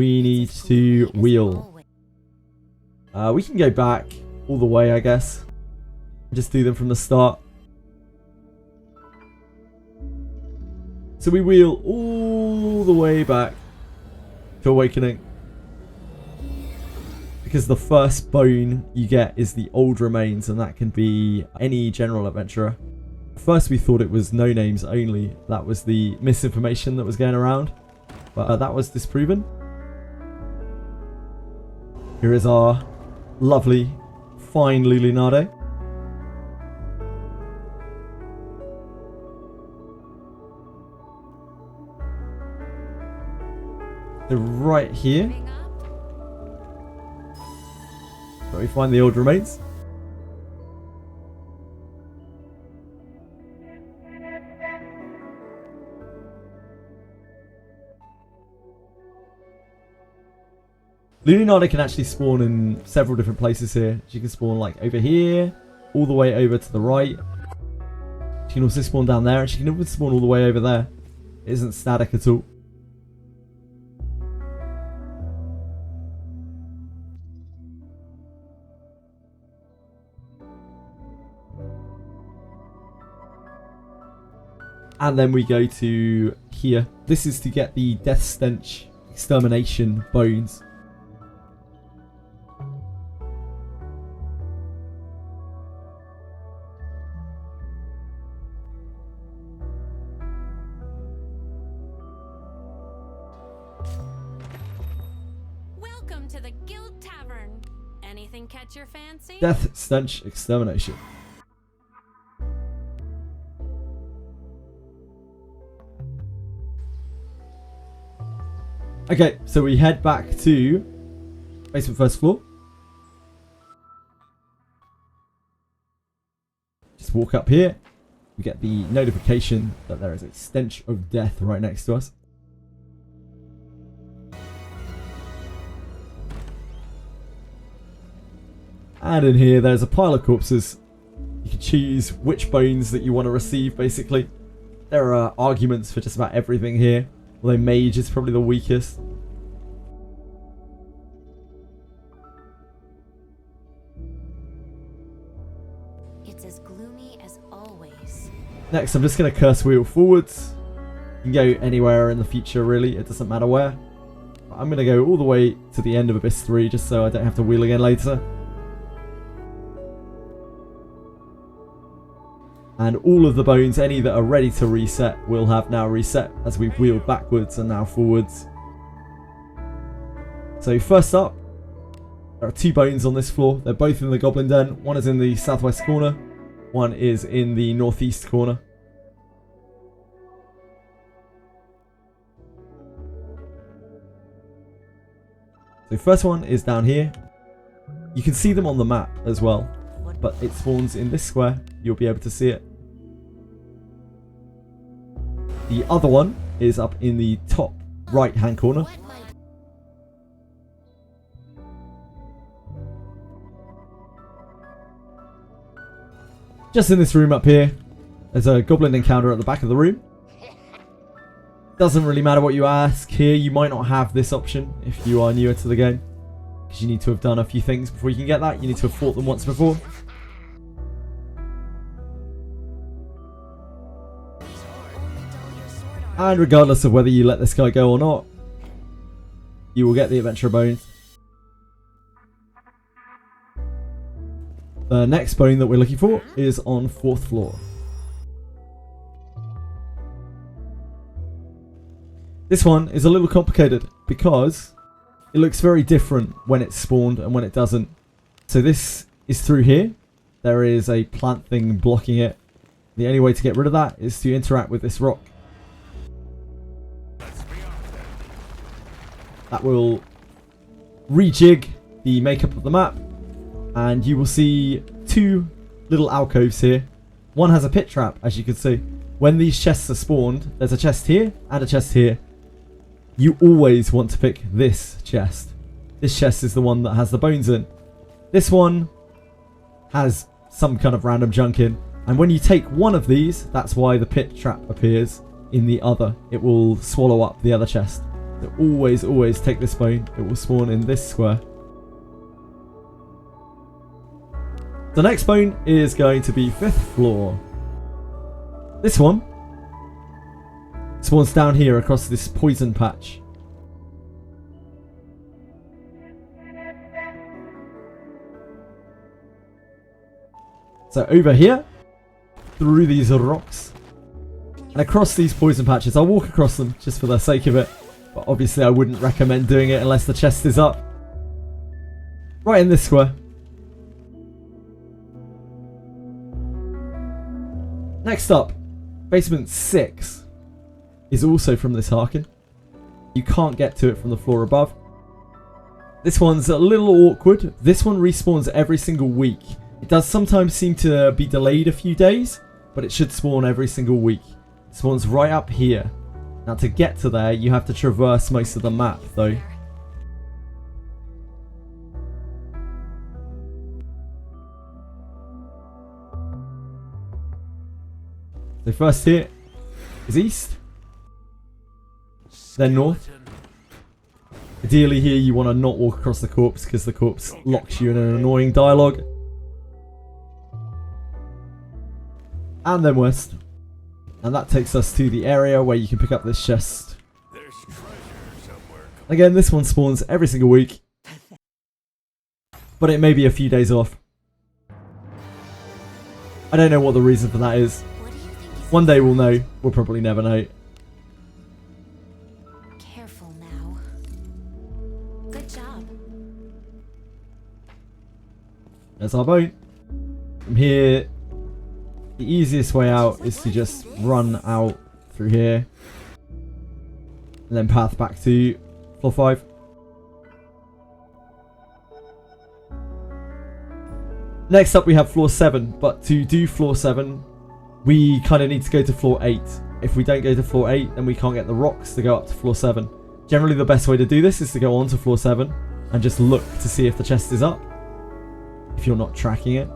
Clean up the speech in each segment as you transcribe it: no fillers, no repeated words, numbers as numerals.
We need to wheel. We can go back all the way, I guess. Just do them from the start. So we wheel all the way back to Awakening. Because the first bone you get is the old remains, and that can be any general adventurer. First we thought it was no names only. That was the misinformation that was going around. But that was disproven. Here is our lovely, fine Lulinado. So right here, where we find the old remains. Lulinado can actually spawn in several different places here. She can spawn like over here, all the way over to the right. She can also spawn down there, and she can even spawn all the way over there. It isn't static at all. And then we go to here. This is to get the Death Stench Extermination bones. Welcome to the Guild Tavern. Anything catch your fancy? Death Stench Extermination. Okay, so we head back to basement first floor. Just walk up here. We get the notification that there is a stench of death right next to us. And in here, there's a pile of corpses. You can choose which bones that you want to receive, basically. There are arguments for just about everything here. Although Mage is probably the weakest. It's as gloomy as always. Next, I'm just going to curse wheel forwards. You can go anywhere in the future, really. It doesn't matter where. But I'm going to go all the way to the end of Abyss 3, just so I don't have to wheel again later. And all of the bones, any that are ready to reset, will have now reset as we've wheeled backwards and now forwards. So first up, there are 2 bones on this floor. They're both in the Goblin Den. One is in the southwest corner. One is in the northeast corner. The first one is down here. You can see them on the map as well, but it spawns in this square. You'll be able to see it. The other one is up in the top right hand corner. Just in this room up here, there's a goblin encounter at the back of the room. Doesn't really matter what you ask here. You might not have this option if you are newer to the game, because you need to have done a few things before you can get that. You need to have fought them once before. And regardless of whether you let this guy go or not, you will get the adventurer bones. The next bone that we're looking for is on 4th floor. This one is a little complicated because it looks very different when it's spawned and when it doesn't. So this is through here. There is a plant thing blocking it. The only way to get rid of that is to interact with this rock. That will rejig the makeup of the map, and you will see 2 little alcoves here. One has a pit trap, as you can see. When these chests are spawned, there's a chest here and a chest here. You always want to pick this chest. This chest is the one that has the bones in. This one has some kind of random junk in, and when you take one of these, that's why the pit trap appears in the other. It will swallow up the other chest. So always take this bone. It will spawn in this square. The next bone is going to be 5th floor. This one spawns down here across this poison patch. So over here, through these rocks, and across these poison patches. I'll walk across them just for the sake of it, but obviously I wouldn't recommend doing it unless the chest is up. Right in this square. Next up, basement 6 is also from this Harkin. You can't get to it from the floor above. This one's a little awkward. This one respawns every single week. It does sometimes seem to be delayed a few days, but it should spawn every single week. It spawns right up here. Now to get to there, you have to traverse most of the map though. So first here is east, then north. Ideally here you want to not walk across the corpse because the corpse locks you in an annoying dialogue. And then west. And that takes us to the area where you can pick up this chest. Again, this one spawns every single week, but it may be a few days off. I don't know what the reason for that is. One day we'll know. We'll probably never know. Careful now. Good job. There's our boat. From here, the easiest way out is to just run out through here. And then path back to floor 5. Next up we have floor 7. But to do floor 7, we kind of need to go to floor 8. If we don't go to floor 8, then we can't get the rocks to go up to floor 7. Generally the best way to do this is to go on to floor 7 and just look to see if the chest is up, if you're not tracking it.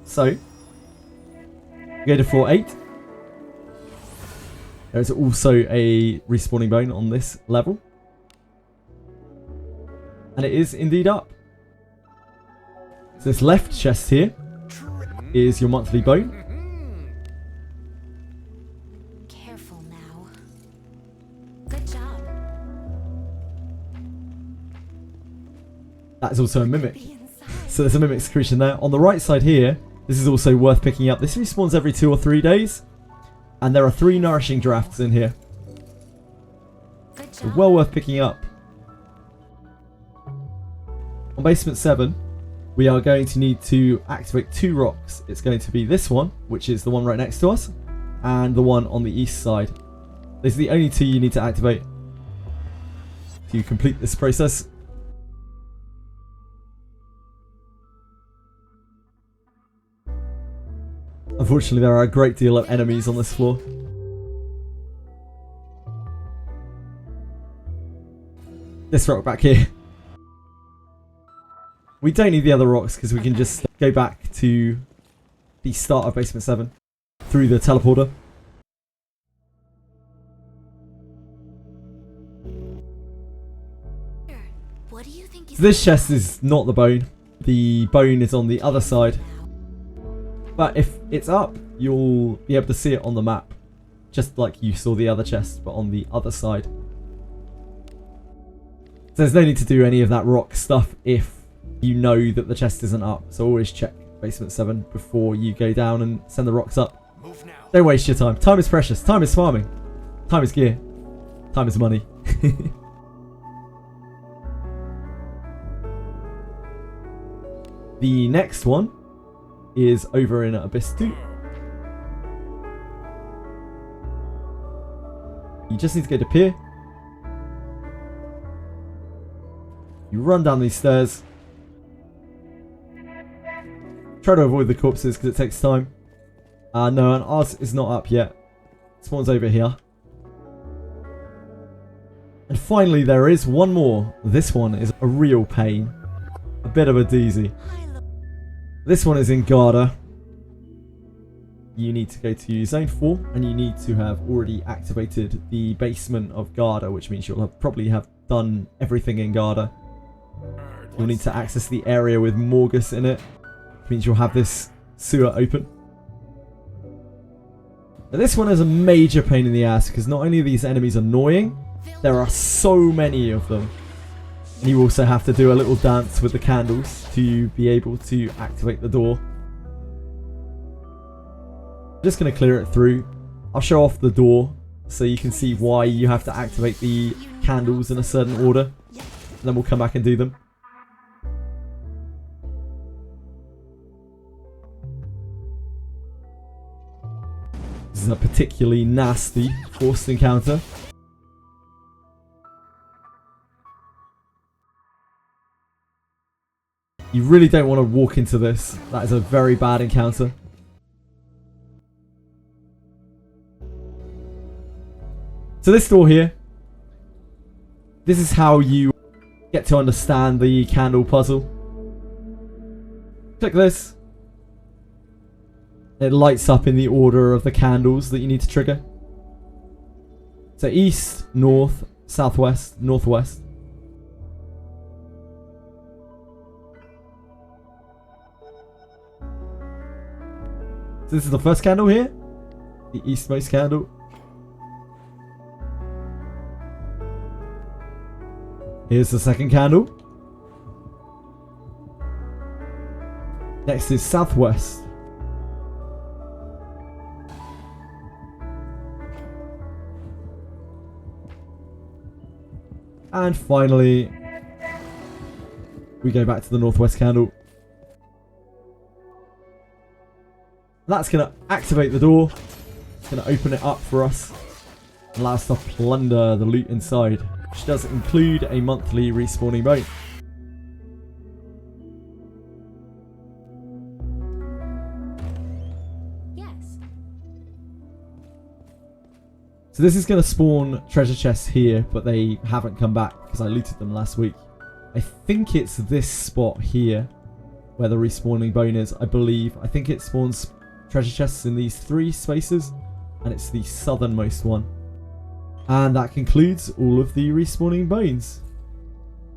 So, go to floor 8. There's also a respawning bone on this level. And it is indeed up. So this left chest here is your monthly bone. Careful now. Good job. That is also a mimic. So there's a mimic secretion there. On the right side here, this is also worth picking up. This respawns every 2 or 3 days. And there are 3 nourishing drafts in here. So well worth picking up. On basement 7, we are going to need to activate 2 rocks. It's going to be this one, which is the one right next to us, and the one on the east side. These are the only 2 you need to activate to complete this process. Unfortunately, there are a great deal of enemies on this floor. This rock back here. We don't need the other rocks because we can just go back to the start of basement 7 through the teleporter. What do you think So this chest is not the bone. The bone is on the other side. But if it's up, you'll be able to see it on the map. Just like you saw the other chest, but on the other side. So there's no need to do any of that rock stuff if you know that the chest isn't up. So always check basement 7 before you go down and send the rocks up. Move now. Don't waste your time. Time is precious. Time is farming. Time is gear. Time is money. The next one is over in Abyss 2. You just need to go to Pier. You run down these stairs. Try to avoid the corpses because it takes time. No, and ours is not up yet. Spawns over here. And finally there is one more. This one is a real pain. A bit of a doozy. This one is in Guarda. you need to go to Zone 4, and you need to have already activated the basement of Guarda, which means you'll probably have done everything in Guarda. You'll need to access the area with Morgus in it, which means you'll have this sewer open. Now, this one is a major pain in the ass, because not only are these enemies annoying, there are so many of them. And you also have to do a little dance with the candles to be able to activate the door. I'm just going to clear it through. I'll show off the door so you can see why you have to activate the candles in a certain order. And then we'll come back and do them. This is a particularly nasty forced encounter. You really don't want to walk into this. That is a very bad encounter. So this door here, this is how you get to understand the candle puzzle. Click this. It lights up in the order of the candles that you need to trigger. So east, north, southwest, northwest. So this is the first candle here, the eastmost candle. Here's the second candle. Next is southwest. And finally, we go back to the northwest candle. That's going to activate the door. It's going to open it up for us. Allow us to plunder the loot inside, which does include a monthly respawning boat. Yes. So this is going to spawn treasure chests here, but they haven't come back because I looted them last week. I think it's this spot here where the respawning bone is, I believe. I think it spawns treasure chests in these 3 spaces, and it's the southernmost one. And that concludes all of the respawning bones.